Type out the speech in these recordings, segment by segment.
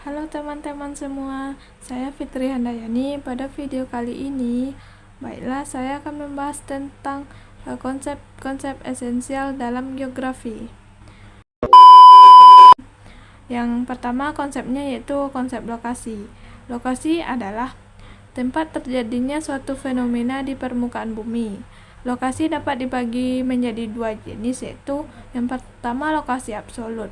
Halo teman-teman semua, saya Fitri Handayani. Pada video kali ini, saya akan membahas tentang konsep-konsep esensial dalam geografi. Yang pertama konsepnya yaitu konsep lokasi. Lokasi adalah tempat terjadinya suatu fenomena di permukaan bumi. Lokasi dapat dibagi menjadi dua jenis, yaitu yang pertama lokasi absolut.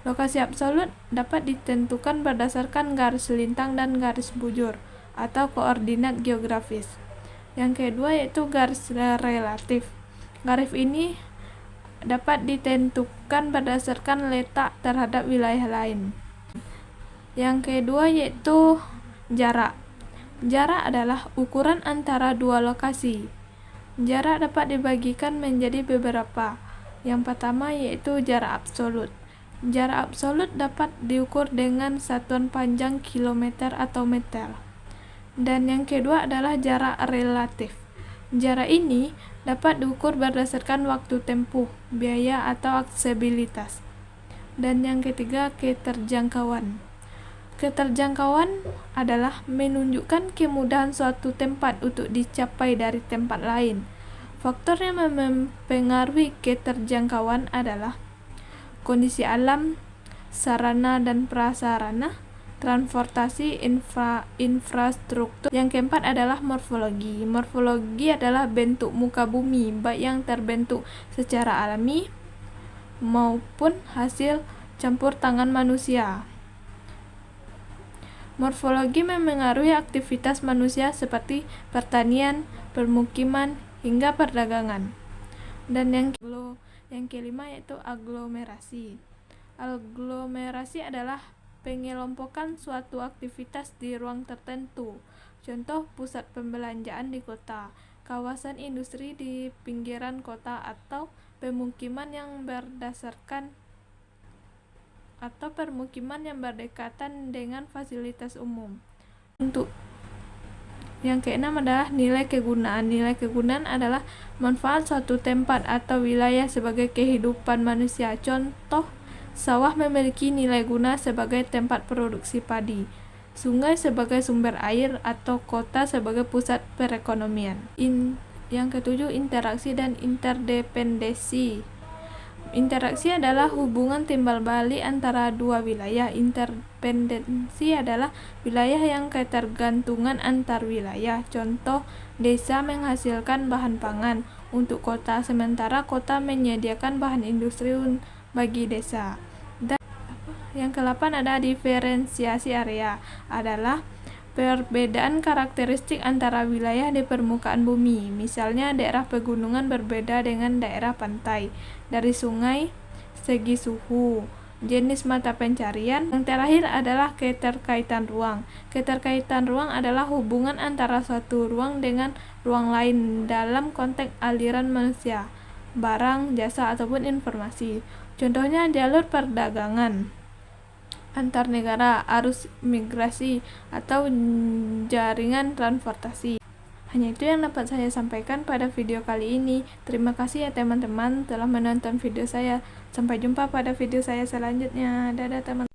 Lokasi absolut dapat ditentukan berdasarkan garis lintang dan garis bujur atau koordinat geografis. Yang kedua yaitu garis relatif. Garis ini dapat ditentukan berdasarkan letak terhadap wilayah lain. Yang kedua yaitu jarak. Jarak adalah ukuran antara dua lokasi. Jarak dapat dibagikan menjadi beberapa. Yang pertama yaitu jarak absolut. Jarak absolut dapat diukur dengan satuan panjang kilometer atau meter. Dan yang kedua adalah jarak relatif. Jarak ini dapat diukur berdasarkan waktu tempuh, biaya atau aksesibilitas. Dan yang ketiga, keterjangkauan. Keterjangkauan adalah menunjukkan kemudahan suatu tempat untuk dicapai dari tempat lain. Faktor yang mempengaruhi keterjangkauan adalah kondisi alam, sarana dan prasarana, transportasi, infrastruktur. Yang keempat adalah morfologi. Morfologi adalah bentuk muka bumi, baik yang terbentuk secara alami maupun hasil campur tangan manusia. Morfologi memengaruhi aktivitas manusia seperti pertanian, permukiman, hingga perdagangan. Dan yang kelima yaitu aglomerasi. Aglomerasi adalah pengelompokan suatu aktivitas di ruang tertentu. Contoh pusat pembelanjaan di kota, kawasan industri di pinggiran kota, atau permukiman yang berdekatan dengan fasilitas umum. Untuk yang keenam adalah nilai kegunaan. Nilai kegunaan adalah manfaat suatu tempat atau wilayah sebagai kehidupan manusia. Contoh, sawah memiliki nilai guna sebagai tempat produksi padi, sungai sebagai sumber air, atau kota sebagai pusat perekonomian. Yang ketujuh, interaksi dan interdependensi. Interaksi adalah hubungan timbal balik antara dua wilayah. Interdependensi adalah wilayah yang ketergantungan antar wilayah. Contoh, desa menghasilkan bahan pangan untuk kota, sementara kota menyediakan bahan industri bagi desa. Dan yang ke-8 ada diferensiasi area, adalah perbedaan karakteristik antara wilayah di permukaan bumi. Misalnya, daerah pegunungan berbeda dengan daerah pantai. Dari sungai, segi suhu, jenis mata pencarian. Yang terakhir adalah keterkaitan ruang. Keterkaitan ruang adalah hubungan antara suatu ruang dengan ruang lain dalam konteks aliran manusia, barang, jasa, ataupun informasi. Contohnya jalur perdagangan antar negara, arus migrasi, atau jaringan transportasi. Hanya itu yang dapat saya sampaikan pada video kali ini. Terima kasih ya teman-teman telah menonton video saya. Sampai jumpa pada video saya selanjutnya. Dadah teman-teman.